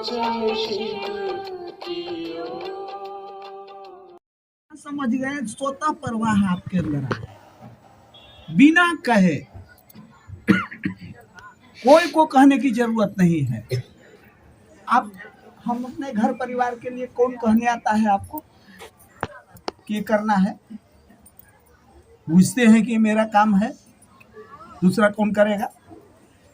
समझ गए, स्वतः प्रवाह आपके अंदर आए बिना कहे। कोई को कहने की जरूरत नहीं है। आप हम अपने घर परिवार के लिए कौन कहने आता है आपको कि ये करना है? पूछते हैं कि मेरा काम है, दूसरा कौन करेगा?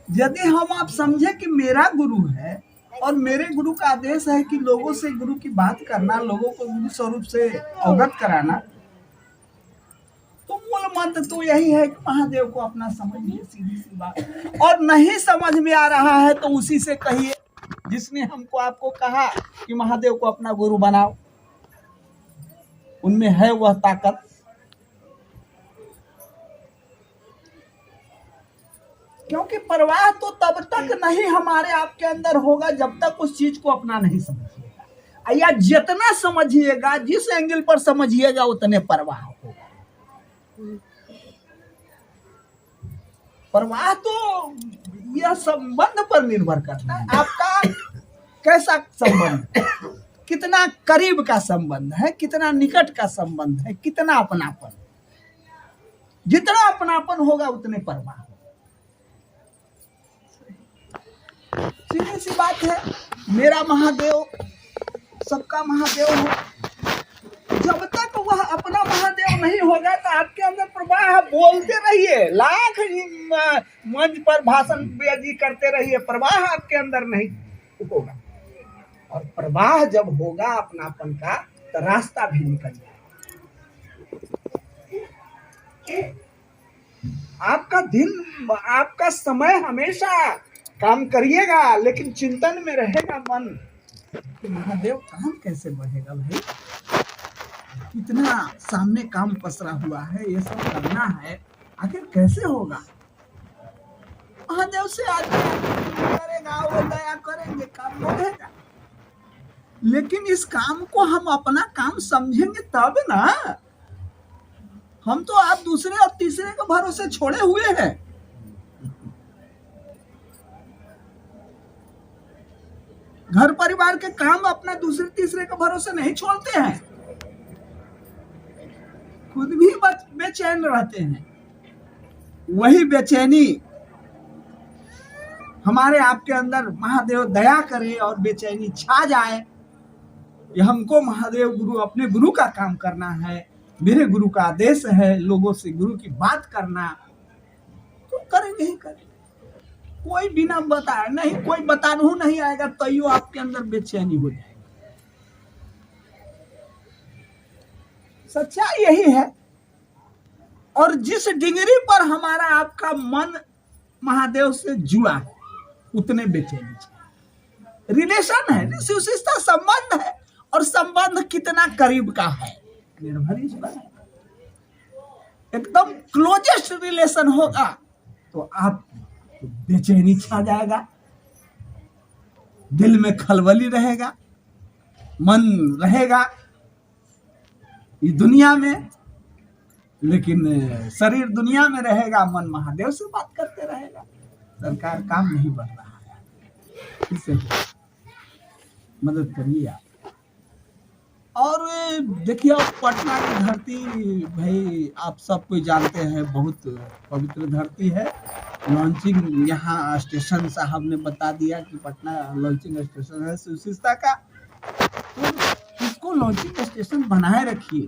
यदि हम आप समझे कि मेरा गुरु है और मेरे गुरु का आदेश है कि लोगों से गुरु की बात करना, लोगों को गुरु स्वरूप से अवगत कराना, तो मूल मंत्र तो यही है कि महादेव को अपना समझिए, सीधी सी बात। और नहीं समझ में आ रहा है तो उसी से कहिए जिसने हमको आपको कहा कि महादेव को अपना गुरु बनाओ। उनमें है वह ताकत। क्योंकि परवाह तो तब तक नहीं हमारे आपके अंदर होगा जब तक उस चीज को अपना नहीं समझिएगा, या जितना समझिएगा, जिस एंगल पर समझिएगा उतने परवाह होगा। परवाह तो यह संबंध पर निर्भर करता है, आपका कैसा संबंध, कितना करीब का संबंध है, कितना निकट का संबंध है, कितना अपनापन। जितना अपनापन होगा उतने परवाह। सीधी सी बात है, मेरा महादेव सबका महादेव है। जब तक वह अपना महादेव नहीं होगा तो आपके अंदर प्रवाह, बोलते रहिए, लाख मंच पर भाषण बेदी करते रहिए, प्रवाह आपके अंदर नहीं होगा। और प्रवाह जब होगा अपनापन का तो रास्ता भी निकल जाएगा। आपका दिन, आपका समय हमेशा काम करिएगा, लेकिन चिंतन में रहेगा मन कि महादेव काम कैसे बढ़ेगा भाई, कितना सामने काम पसरा हुआ है, ये सब करना है, आखिर कैसे होगा। महादेव से आदमी करेगा, वो दया करेंगे, काम बढ़ेगा। लेकिन इस काम को हम अपना काम समझेंगे तब ना। हम तो आप दूसरे और तीसरे के भरोसे छोड़े हुए हैं। घर परिवार के काम अपना दूसरे तीसरे के भरोसे नहीं छोड़ते हैं, खुद भी बेचैन रहते हैं। वही बेचैनी हमारे आपके अंदर महादेव दया करे और बेचैनी छा जाए कि हमको महादेव गुरु, अपने गुरु का काम करना है, मेरे गुरु का आदेश है लोगों से गुरु की बात करना, तो करेंगे ही करेंगे। कोई बिना बताए नहीं, कोई बतानू नहीं आएगा तो आपके अंदर बेचैनी हो जाएगी। सच्चाई यही है। और जिस डिग्री पर हमारा आपका मन महादेव से जुड़ा है उतने बेचैनी। रिलेशन है, रिश्ता संबंध है, और संबंध कितना करीब का है निर्भर इस पर है। एकदम क्लोजेस्ट रिलेशन होगा तो आप बेचैनी छा जाएगा, दिल में खलबली रहेगा, मन रहेगा इस दुनिया में, लेकिन शरीर दुनिया में रहेगा, मन महादेव से बात करते रहेगा। सरकार काम नहीं बढ़ रहा है, इससे मदद करिए आप। और देखिए पटना की धरती भाई आप सब कोई जानते हैं, बहुत पवित्र धरती है। लॉन्चिंग यहाँ स्टेशन साहब ने बता दिया कि पटना लॉन्चिंग स्टेशन है सुशिष्टा का, तो इसको लॉन्चिंग स्टेशन बनाए रखिए।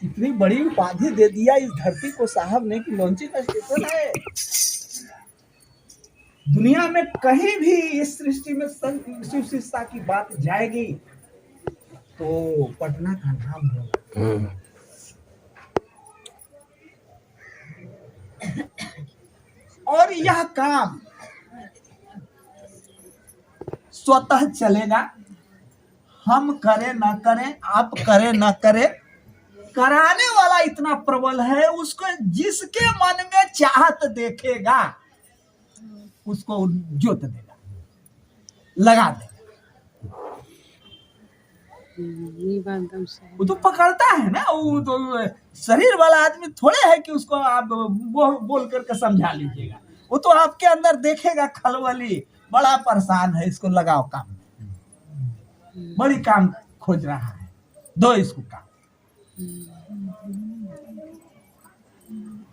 इतनी बड़ी उपाधि दे दिया इस धरती को साहब ने कि लॉन्चिंग स्टेशन है। दुनिया में कहीं भी इस सृष्टि में सुशिष्टा की बात जाएगी तो पटना का नाम होगा। और यह काम स्वतः चलेगा, हम करें ना करें, आप करें ना करें, कराने वाला इतना प्रबल है, उसको जिसके मन में चाहत देखेगा उसको जोत देगा, लगा देगा। ये बात एकदम सही। वो तो पकड़ता है ना, वो तो शरीर वाला आदमी थोड़े है कि उसको आप बोल करके समझा लीजिएगा। वो तो आपके अंदर देखेगा खलबली, बड़ा परेशान है, इसको लगाओ काम में, बड़ी काम खोज रहा है, दो इसको काम,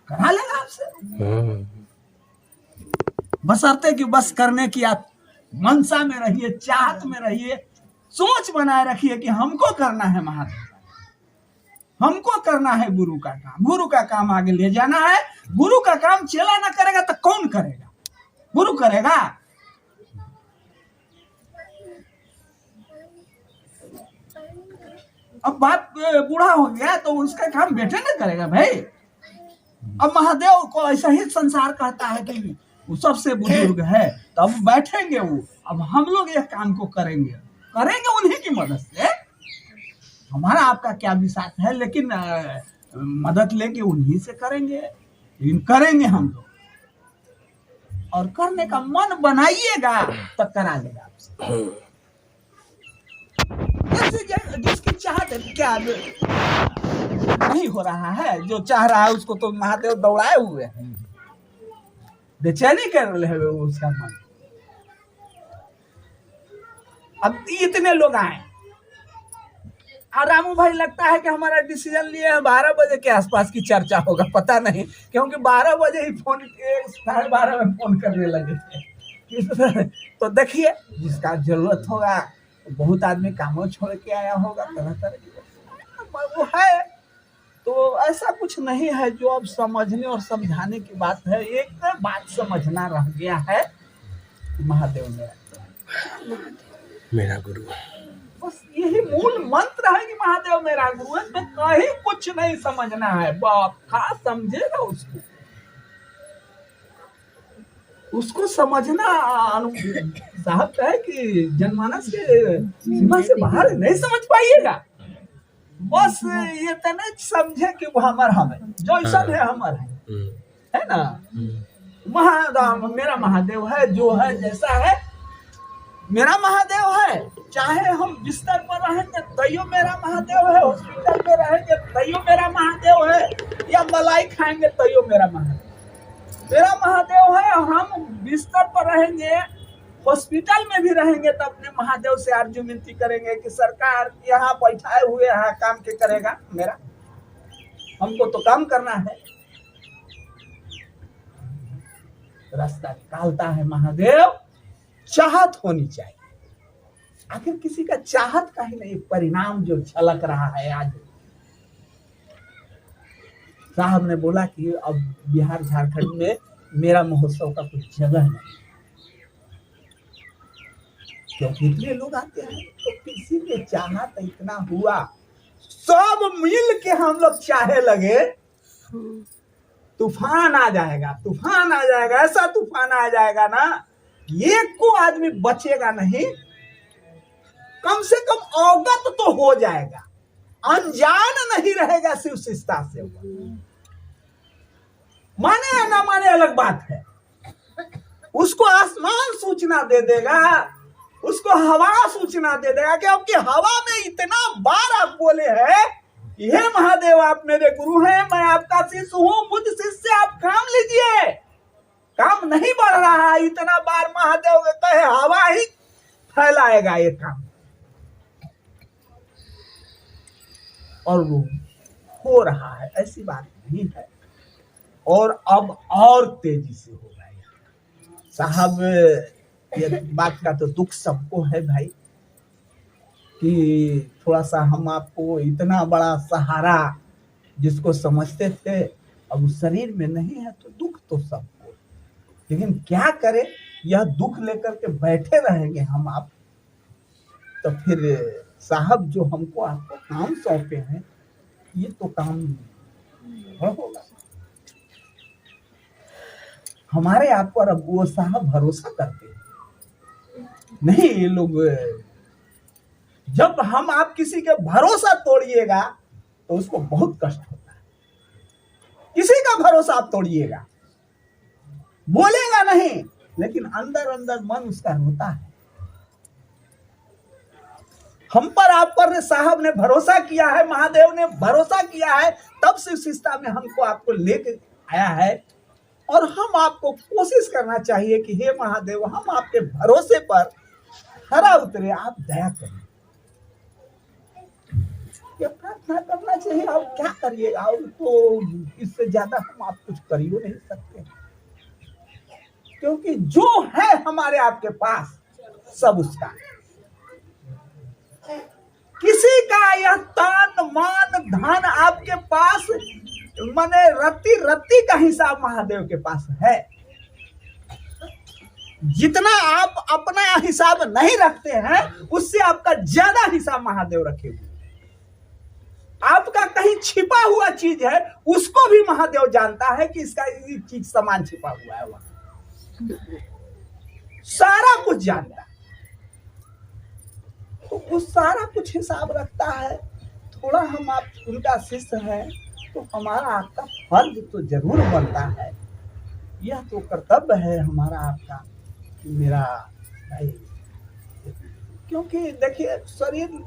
करा लेगा आपसे, बशर्ते कि बस करने की आप मनसा में रहिए, चाहत में रहिए, सोच बनाए रखिए कि हमको करना है महादेव, हमको करना है गुरु का काम, गुरु का काम आगे ले जाना है। गुरु का काम चेला ना करेगा तो कौन करेगा? गुरु करेगा। अब बाप बूढ़ा हो गया तो उसका काम बेटे ना करेगा भाई। अब महादेव को ऐसा ही संसार कहता है कि वो सबसे बुजुर्ग है, तो अब बैठेंगे वो, अब हम लोग यह काम को करेंगे उन्हीं की मदद से। हमारा आपका क्या विश्वास है, लेकिन मदद लेके उन्हीं से करेंगे, लेकिन करेंगे हम लोग, और करने का मन बनाइएगा तो करा लेगा आपसे। जिसकी चाहत क्या नहीं हो रहा है, जो चाह रहा है उसको तो महादेव दौड़ाए हुए हैं, बेचैनी कर रहे हैं उसका मन। अब इतने लोग आए और रामू भाई लगता है कि हमारा डिसीजन लिए हैं 12 बजे के आसपास की चर्चा होगा, पता नहीं, क्योंकि 12 बजे ही फोन, 12:30 में फोन करने लगे थे। तो देखिए, जिसका जरूरत होगा, बहुत आदमी कामों छोड़ के आया होगा, तरह तरह की वो है, तो ऐसा कुछ नहीं है। जो अब समझने और समझाने की बात है, एक बात समझना रह गया है, महादेव मेरा गुरु, बस यही मूल मंत्र है कि महादेव मेरा गुरु है। तो कहीं कुछ नहीं समझना है, बाप का समझेगा उसको समझना। साहब है कि जनमानस के सीमा से बाहर नहीं समझ पाइएगा। बस ये तो नहीं समझे कि वो हमार हम है, जो ऐसा है हमार है ना। मेरा महादेव है, जो है जैसा है मेरा महादेव है। चाहे हम बिस्तर पर रहेंगे तैयो मेरा महादेव है, हॉस्पिटल में रहेंगे तैयो मेरा महादेव है, या मलाई खाएंगे तैयो मेरा महादेव है। और हम बिस्तर पर रहेंगे, हॉस्पिटल में भी रहेंगे तो अपने महादेव से अर्जी विनती करेंगे कि सरकार यहाँ बैठाए हुए यहाँ काम के करेगा मेरा, हमको तो काम करना है। रास्ता निकालता है महादेव, चाहत होनी चाहिए। आखिर किसी का चाहत का ही नहीं, परिणाम जो झलक रहा है आज। साहब ने बोला कि अब बिहार झारखंड में मेरा महोत्सव का कुछ जगह नहीं, क्योंकि इतने लोग आते हैं, तो किसी के चाहत इतना हुआ, सब मिल के हम लोग चाहे लगे तूफान आ जाएगा, ऐसा तूफान आ जाएगा ना, एक को आदमी बचेगा नहीं, कम से कम अवगत तो हो जाएगा, अनजान नहीं रहेगा शिव शिष्टा से। माने या ना माने अलग बात है, उसको आसमान सूचना दे देगा, उसको हवा सूचना दे देगा कि आपकी हवा में इतना बार आप बोले हैं, हे महादेव आप मेरे गुरु हैं, मैं आपका शिष्य हूं, मुझ शिष्य से आप काम लीजिए। काम नहीं बढ़ रहा है, इतना बार महादेव कहे हवा ही फैलाएगा ये काम, और वो हो रहा है, ऐसी बात नहीं है। और अब और तेजी से हो रहा है साहब। ये बात का तो दुख सबको है भाई, कि थोड़ा सा हम आपको इतना बड़ा सहारा जिसको समझते थे, अब उस शरीर में नहीं है, तो दुख तो सबको। लेकिन क्या करें, यह दुख लेकर के बैठे रहेंगे हम आप, तो फिर साहब जो हमको आपको काम सौंपे हैं, ये तो काम होगा। हमारे आप पर अब वो साहब भरोसा करते हैं नहीं। ये लोग, जब हम आप किसी के भरोसा तोड़िएगा तो उसको बहुत कष्ट होता है। किसी का भरोसा आप तोड़िएगा, बोलेगा नहीं, लेकिन अंदर अंदर मन उसका रोता है। हम पर आप पर साहब ने भरोसा किया है, महादेव ने भरोसा किया है, तब से इस रिश्ता में हमको आपको लेके आया है। और हम आपको कोशिश करना चाहिए कि हे महादेव, हम आपके भरोसे पर खरा उतरे, आप दया करें। ये प्रार्थना करना चाहिए। आप क्या करिएगा, और तो इससे ज्यादा हम आप कुछ कर ही नहीं सकते, क्योंकि जो है हमारे आपके पास सब उसका है। किसी का यह तान मान धन आपके पास, माने रत्ती रत्ती का हिसाब महादेव के पास है। जितना आप अपना हिसाब नहीं रखते हैं, उससे आपका ज्यादा हिसाब महादेव रखे हुए। आपका कहीं छिपा हुआ चीज है, उसको भी महादेव जानता है कि इसका ये चीज सामान छिपा हुआ है, वहां सारा कुछ जानता है। तो उस सारा कुछ हिसाब रखता है। थोड़ा हम आप उनका शिष्य है, तो हमारा आपका फर्ज तो जरूर बनता है। यह तो कर्तव्य है हमारा आपका, मेरा भाई। क्योंकि देखिए, शरीर,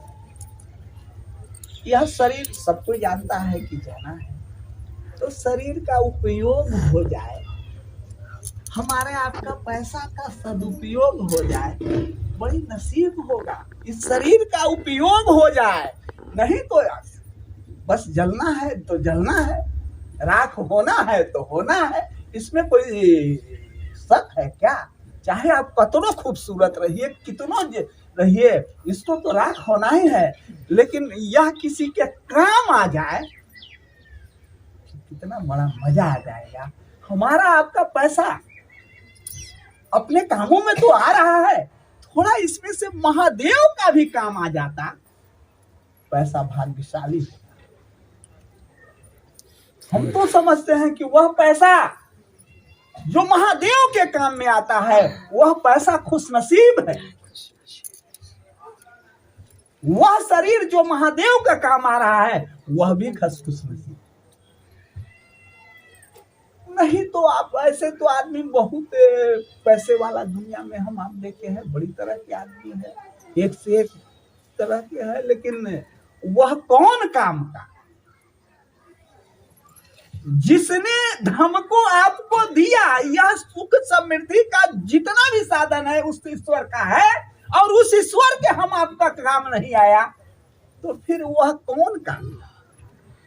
यह शरीर सबको जानता है कि जाना है, तो शरीर का उपयोग हो जाए, हमारे आपका पैसा का सदुपयोग हो जाए, बड़ी नसीब होगा। इस शरीर का उपयोग हो जाए, नहीं तो बस जलना है तो जलना है, राख होना है तो होना है। इसमें कोई शक है क्या? चाहे आप कितना खूबसूरत रहिए, कितना रहिए, इसको तो राख होना ही है। लेकिन यह किसी के काम आ जाए, कितना बड़ा मजा आ जाएगा। हमारा आपका पैसा अपने कामों में तो आ रहा है, थोड़ा इसमें से महादेव का भी काम आ जाता, पैसा भाग्यशाली होगा। हम तो समझते हैं कि वह पैसा जो महादेव के काम में आता है, वह पैसा खुशनसीब है। वह शरीर जो महादेव का काम आ रहा है, वह भी खुशनसीब। नहीं तो आप ऐसे तो आदमी बहुत पैसे वाला दुनिया में हम आप देखे हैं, बड़ी तरह के आदमी है, एक से एक तरह के है, लेकिन वह कौन काम का? जिसने हमको आपको दिया, यह सुख समृद्धि का जितना भी साधन है उस ईश्वर का है, और उस ईश्वर के हम आपका काम नहीं आया, तो फिर वह कौन काम?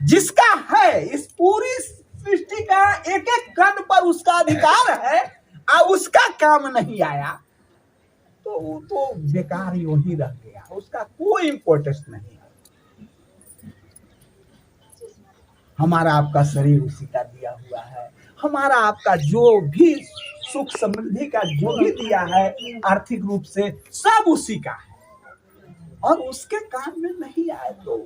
जिसका है इस पूरी सृष्टि का एक एक कण पर उसका अधिकार है, और उसका काम नहीं आया, तो वो तो बेकार ही वही रह गया, उसका कोई इंपॉर्टेंस नहीं है। हमारा आपका शरीर उसी का दिया हुआ है, हमारा आपका जो भी सुख समृद्धि का जो भी दिया है आर्थिक रूप से, सब उसी का है। और उसके काम में नहीं आए तो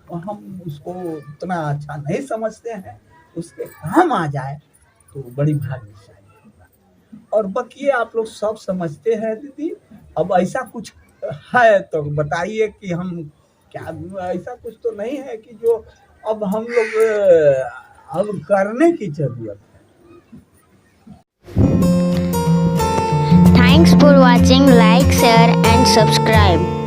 हम उसको उतना अच्छा नहीं समझते हैं, उसके काम आ जाए तो बड़ी भाग्यशाली होगा। और बाकी आप लोग सब समझते हैं दीदी। अब ऐसा कुछ है तो बताइए कि हम क्या, ऐसा कुछ तो नहीं है कि जो अब हम लोग अब करने की जरूरत है। Thanks for watching. Like, share and subscribe.